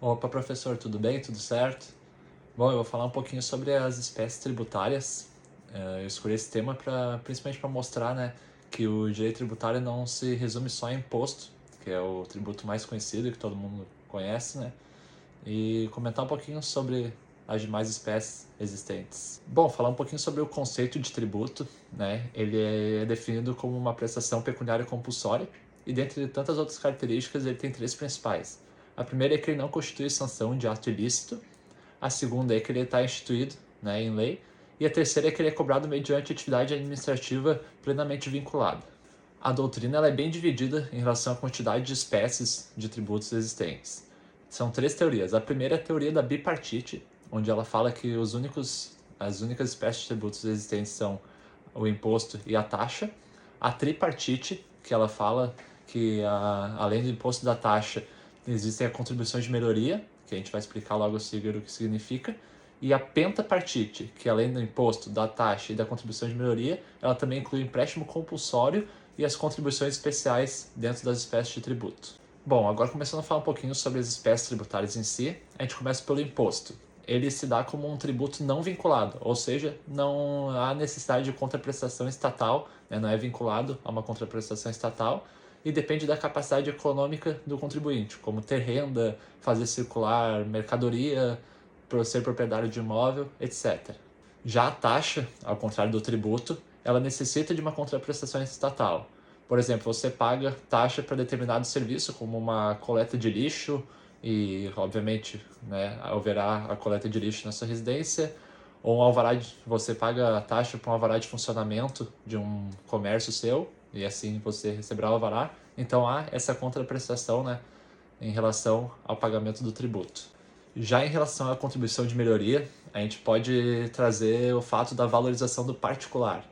Opa, professor, tudo bem? Tudo certo? Bom, eu vou falar um pouquinho sobre as espécies tributárias. Eu escolhi esse tema principalmente para mostrar, né, que o direito tributário não se resume só a imposto, que é o tributo mais conhecido e que todo mundo conhece, né, e comentar um pouquinho sobre as demais espécies existentes. Bom, falar um pouquinho sobre o conceito de tributo, né, ele é definido como uma prestação pecuniária compulsória e, dentre tantas outras características, ele tem três principais. A primeira é que ele não constitui sanção de ato ilícito, a segunda é que ele está instituído, né, em lei, e a terceira é que ele é cobrado mediante atividade administrativa plenamente vinculada. A doutrina ela é bem dividida em relação à quantidade de espécies de tributos existentes. São três teorias. A primeira é a teoria da bipartite, onde ela fala que as únicas espécies de tributos existentes são o imposto e a taxa. A tripartite, que ela fala que além do imposto e da taxa, existem as contribuições de melhoria, que a gente vai explicar logo a seguir o que significa. E a pentapartite, que além do imposto, da taxa e da contribuição de melhoria, ela também inclui o empréstimo compulsório e as contribuições especiais dentro das espécies de tributo. Bom, agora começando a falar um pouquinho sobre as espécies tributárias em si, a gente começa pelo imposto. Ele se dá como um tributo não vinculado, ou seja, não há necessidade de contraprestação estatal, né, não é vinculado a uma contraprestação estatal e depende da capacidade econômica do contribuinte, como ter renda, fazer circular mercadoria, ser proprietário de imóvel, etc. Já a taxa, ao contrário do tributo, ela necessita de uma contraprestação estatal. Por exemplo, você paga taxa para determinado serviço, como uma coleta de lixo, e obviamente, né, haverá a coleta de lixo na sua residência, ou você paga a taxa para um alvará de funcionamento de um comércio seu, e assim você receberá o alvará. Então há essa contraprestação, né, em relação ao pagamento do tributo. Já em relação à contribuição de melhoria, a gente pode trazer o fato da valorização do particular.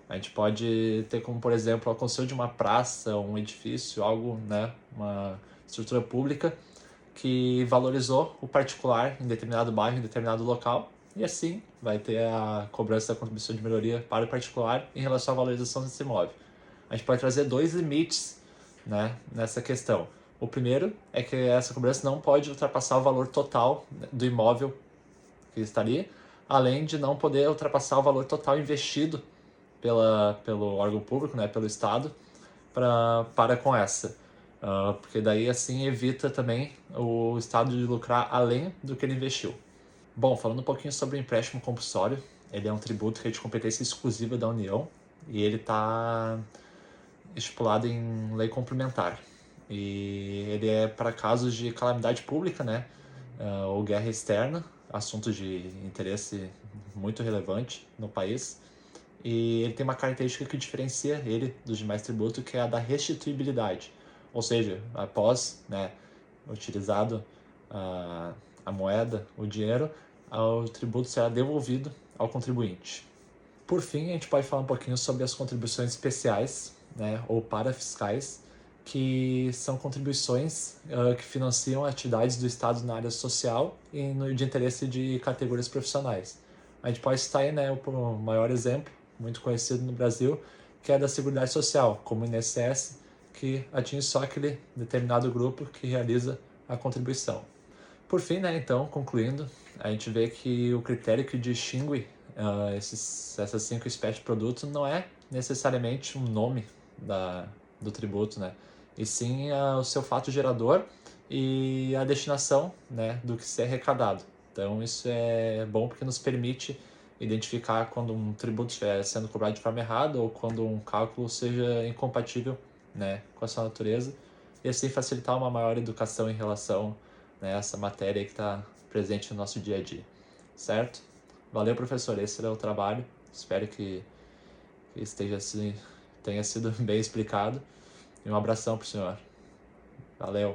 A gente pode ter como, por exemplo, a construção de uma praça, um edifício, algo, né, uma estrutura pública que valorizou o particular em determinado bairro, em determinado local, e assim vai ter a cobrança da contribuição de melhoria para o particular em relação à valorização desse imóvel. A gente pode trazer dois limites, né, nessa questão. O primeiro é que essa cobrança não pode ultrapassar o valor total do imóvel que está ali, além de não poder ultrapassar o valor total investido pelo órgão público, né, pelo Estado, para com essa. Porque daí assim evita também o Estado de lucrar além do que ele investiu. Bom, falando um pouquinho sobre o empréstimo compulsório, ele é um tributo que é de competência exclusiva da União e ele está estipulado em lei complementar. E ele é para casos de calamidade pública, né, ou guerra externa, assunto de interesse muito relevante no país. E ele tem uma característica que diferencia ele dos demais tributos, que é a da restituibilidade. Ou seja, após, né, utilizado a moeda, o dinheiro, o tributo será devolvido ao contribuinte. Por fim, a gente pode falar um pouquinho sobre as contribuições especiais, né, ou parafiscais, que são contribuições que financiam atividades do Estado na área social e de interesse de categorias profissionais. A gente pode citar aí, né, o maior exemplo, muito conhecido no Brasil, que é da Seguridade Social, como o INSS, que atinge só aquele determinado grupo que realiza a contribuição. Por fim, né, então, concluindo, a gente vê que o critério que distingue essas cinco espécies de produto não é necessariamente um nome do tributo, né, e sim o seu fato gerador e a destinação, né, do que ser arrecadado. Então isso é bom porque nos permite identificar quando um tributo estiver sendo cobrado de forma errada ou quando um cálculo seja incompatível, né, com a sua natureza, e assim facilitar uma maior educação em relação, né, a essa matéria que está presente no nosso dia a dia, certo? Valeu, professor, esse é o trabalho, espero que tenha sido bem explicado, e um abração para o senhor. Valeu!